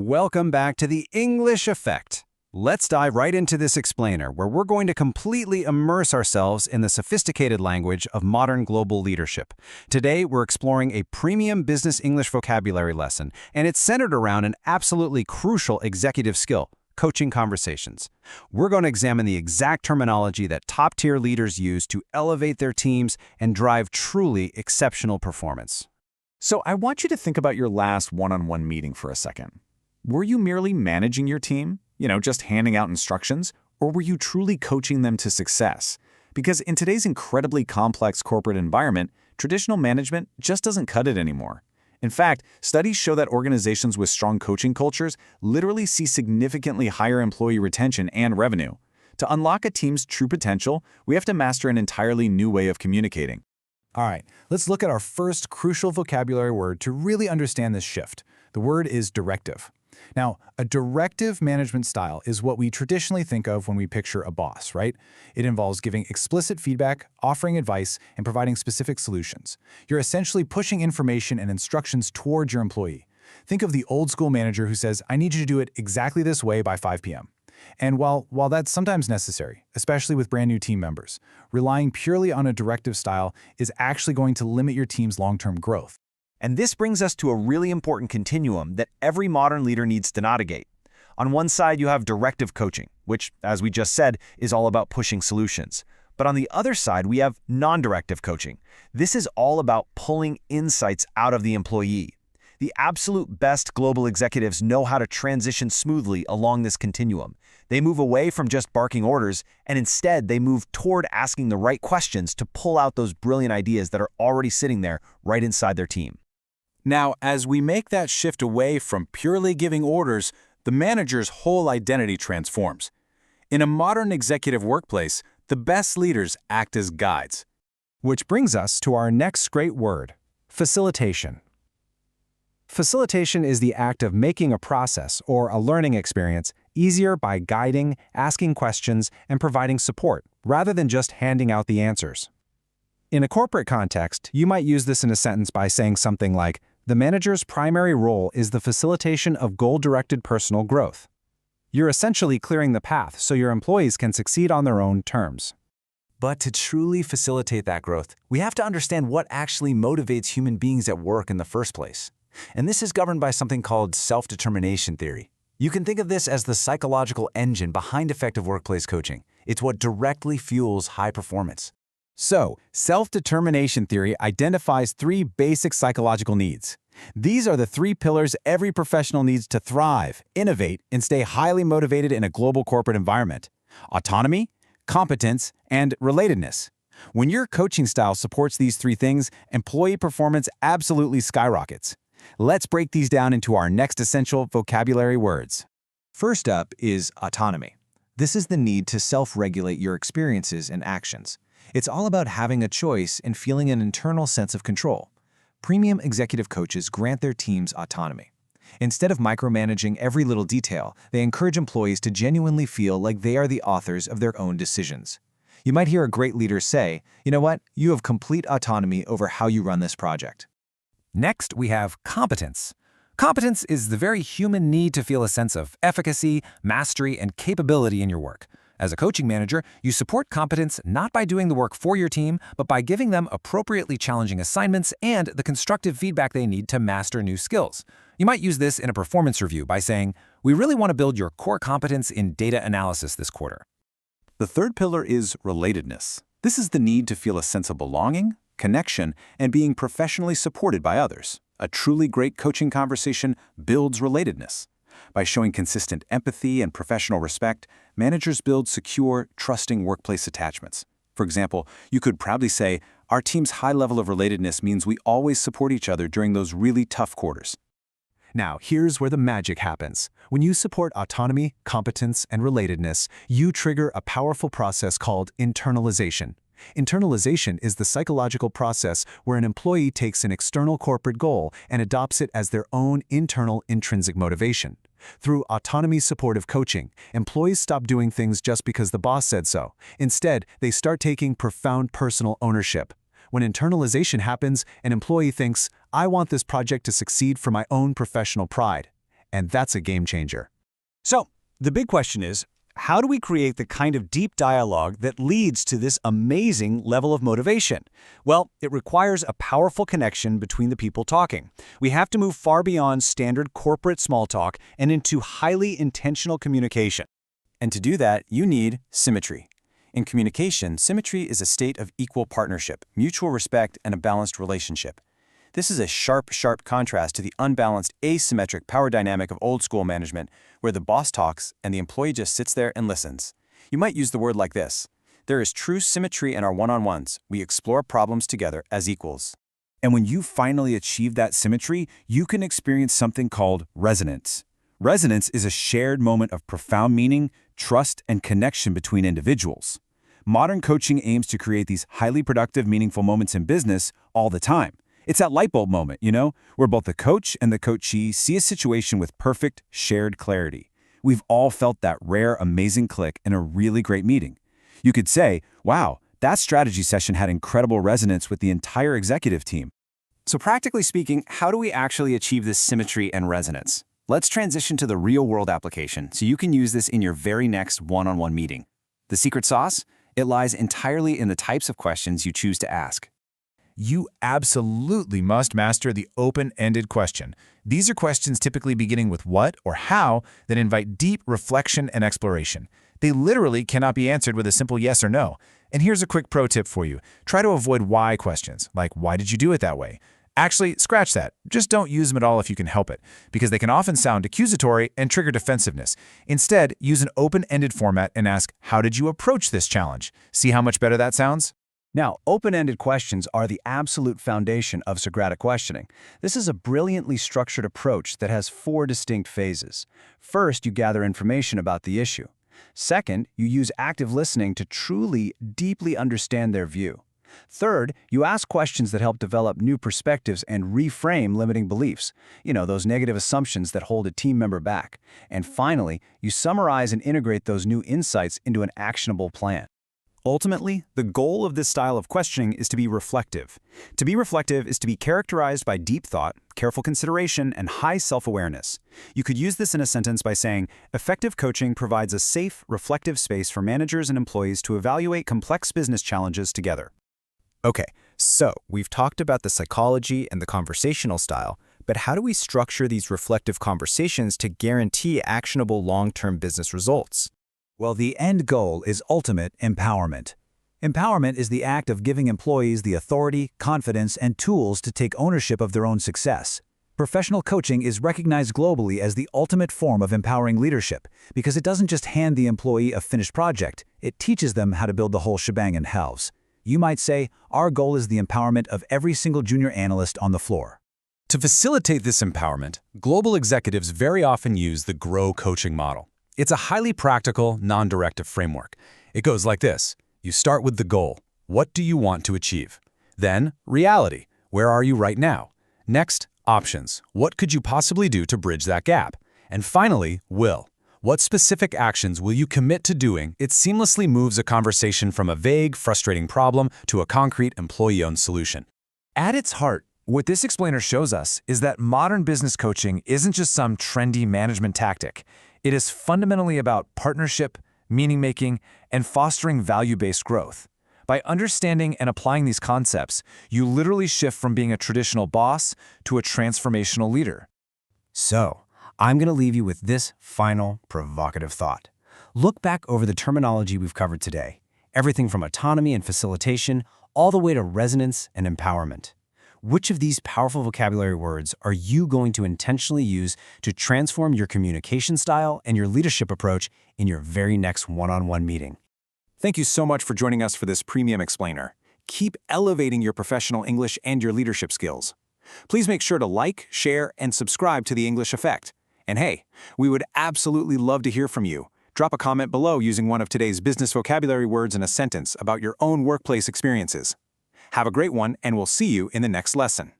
Welcome back to the English Effect. Let's dive right into this explainer where we're going to completely immerse ourselves in the sophisticated language of modern global leadership. Today, we're exploring a premium business English vocabulary lesson, and it's centered around an absolutely crucial executive skill, coaching conversations. We're going to examine the exact terminology that top-tier leaders use to elevate their teams and drive truly exceptional performance. So I want you to think about your last one-on-one meeting for a second. Were you merely managing your team? Just handing out instructions? Or were you truly coaching them to success? Because in today's incredibly complex corporate environment, traditional management just doesn't cut it anymore. In fact, studies show that organizations with strong coaching cultures literally see significantly higher employee retention and revenue. To unlock a team's true potential, we have to master an entirely new way of communicating. All right, let's look at our first crucial vocabulary word to really understand this shift. The word is directive. Now, a directive management style is what we traditionally think of when we picture a boss, right? It involves giving explicit feedback, offering advice, and providing specific solutions. You're essentially pushing information and instructions towards your employee. Think of the old-school manager who says, "I need you to do it exactly this way by 5 p.m." And while that's sometimes necessary, especially with brand new team members, relying purely on a directive style is actually going to limit your team's long-term growth. And this brings us to a really important continuum that every modern leader needs to navigate. On one side, you have directive coaching, which, as we just said, is all about pushing solutions. But on the other side, we have non-directive coaching. This is all about pulling insights out of the employee. The absolute best global executives know how to transition smoothly along this continuum. They move away from just barking orders, and instead they move toward asking the right questions to pull out those brilliant ideas that are already sitting there right inside their team. Now, as we make that shift away from purely giving orders, the manager's whole identity transforms. In a modern executive workplace, the best leaders act as guides. Which brings us to our next great word, facilitation. Facilitation is the act of making a process or a learning experience easier by guiding, asking questions, and providing support, rather than just handing out the answers. In a corporate context, you might use this in a sentence by saying something like, "The manager's primary role is the facilitation of goal-directed personal growth." You're essentially clearing the path so your employees can succeed on their own terms. But to truly facilitate that growth, we have to understand what actually motivates human beings at work in the first place. And this is governed by something called self-determination theory. You can think of this as the psychological engine behind effective workplace coaching. It's what directly fuels high performance. So, self-determination theory identifies 3 basic psychological needs. These are the 3 pillars every professional needs to thrive, innovate, and stay highly motivated in a global corporate environment: autonomy, competence, and relatedness. When your coaching style supports these 3 things, employee performance absolutely skyrockets. Let's break these down into our next essential vocabulary words. First up is autonomy. This is the need to self-regulate your experiences and actions. It's all about having a choice and feeling an internal sense of control. Premium executive coaches grant their teams autonomy. Instead of micromanaging every little detail, they encourage employees to genuinely feel like they are the authors of their own decisions. You might hear a great leader say, "You know what? You have complete autonomy over how you run this project." Next, we have competence. Competence is the very human need to feel a sense of efficacy, mastery, and capability in your work. As a coaching manager, you support competence not by doing the work for your team, but by giving them appropriately challenging assignments and the constructive feedback they need to master new skills. You might use this in a performance review by saying, "We really want to build your core competence in data analysis this quarter." The third pillar is relatedness. This is the need to feel a sense of belonging, connection, and being professionally supported by others. A truly great coaching conversation builds relatedness. By showing consistent empathy and professional respect, managers build secure, trusting workplace attachments. For example, you could proudly say, "Our team's high level of relatedness means we always support each other during those really tough quarters." Now, here's where the magic happens. When you support autonomy, competence, and relatedness, you trigger a powerful process called internalization. Internalization is the psychological process where an employee takes an external corporate goal and adopts it as their own internal intrinsic motivation. Through autonomy-supportive coaching, employees stop doing things just because the boss said so. Instead, they start taking profound personal ownership. When internalization happens, an employee thinks, "I want this project to succeed for my own professional pride." and that's a game changer. So, the big question is, how do we create the kind of deep dialogue that leads to this amazing level of motivation? Well, it requires a powerful connection between the people talking. We have to move far beyond standard corporate small talk and into highly intentional communication. And to do that, you need symmetry. In communication, symmetry is a state of equal partnership, mutual respect, and a balanced relationship. This is a sharp contrast to the unbalanced, asymmetric power dynamic of old-school management, where the boss talks and the employee just sits there and listens. You might use the word like this: there is true symmetry in our one-on-ones. We explore problems together as equals. And when you finally achieve that symmetry, you can experience something called resonance. Resonance is a shared moment of profound meaning, trust, and connection between individuals. Modern coaching aims to create these highly productive, meaningful moments in business all the time. It's that light bulb moment, where both the coach and the coachee see a situation with perfect, shared clarity. We've all felt that rare, amazing click in a really great meeting. You could say, wow, that strategy session had incredible resonance with the entire executive team. So practically speaking, how do we actually achieve this symmetry and resonance? Let's transition to the real-world application so you can use this in your very next one-on-one meeting. The secret sauce? It lies entirely in the types of questions you choose to ask. You absolutely must master the open-ended question. These are questions typically beginning with what or how that invite deep reflection and exploration. They literally cannot be answered with a simple yes or no. And here's a quick pro tip for you. Try to avoid why questions, like why did you do it that way? Actually, scratch that. Just don't use them at all if you can help it, because they can often sound accusatory and trigger defensiveness. Instead, use an open-ended format and ask, how did you approach this challenge? See how much better that sounds? Now, open-ended questions are the absolute foundation of Socratic questioning. This is a brilliantly structured approach that has 4 distinct phases. First, you gather information about the issue. Second, you use active listening to truly, deeply understand their view. Third, you ask questions that help develop new perspectives and reframe limiting beliefs, those negative assumptions that hold a team member back. And finally, you summarize and integrate those new insights into an actionable plan. Ultimately, the goal of this style of questioning is to be reflective. To be reflective is to be characterized by deep thought, careful consideration, and high self-awareness. You could use this in a sentence by saying, effective coaching provides a safe, reflective space for managers and employees to evaluate complex business challenges together. Okay, so we've talked about the psychology and the conversational style, but how do we structure these reflective conversations to guarantee actionable long-term business results? Well, the end goal is ultimate empowerment. Empowerment is the act of giving employees the authority, confidence, and tools to take ownership of their own success. Professional coaching is recognized globally as the ultimate form of empowering leadership because it doesn't just hand the employee a finished project, it teaches them how to build the whole shebang in-house. You might say, our goal is the empowerment of every single junior analyst on the floor. To facilitate this empowerment, global executives very often use the GROW coaching model. It's a highly practical, non-directive framework. It goes like this. You start with the goal. What do you want to achieve? Then, reality. Where are you right now? Next, options. What could you possibly do to bridge that gap? And finally, will. What specific actions will you commit to doing? It seamlessly moves a conversation from a vague, frustrating problem to a concrete, employee-owned solution. At its heart, what this explainer shows us is that modern business coaching isn't just some trendy management tactic. It is fundamentally about partnership, meaning-making, and fostering value-based growth. By understanding and applying these concepts, you literally shift from being a traditional boss to a transformational leader. So, I'm going to leave you with this final provocative thought. Look back over the terminology we've covered today. Everything from autonomy and facilitation, all the way to resonance and empowerment. Which of these powerful vocabulary words are you going to intentionally use to transform your communication style and your leadership approach in your very next one-on-one meeting? Thank you so much for joining us for this premium explainer. Keep elevating your professional English and your leadership skills. Please make sure to like, share, and subscribe to The English Effect. And hey, we would absolutely love to hear from you. Drop a comment below using one of today's business vocabulary words in a sentence about your own workplace experiences. Have a great one, and we'll see you in the next lesson.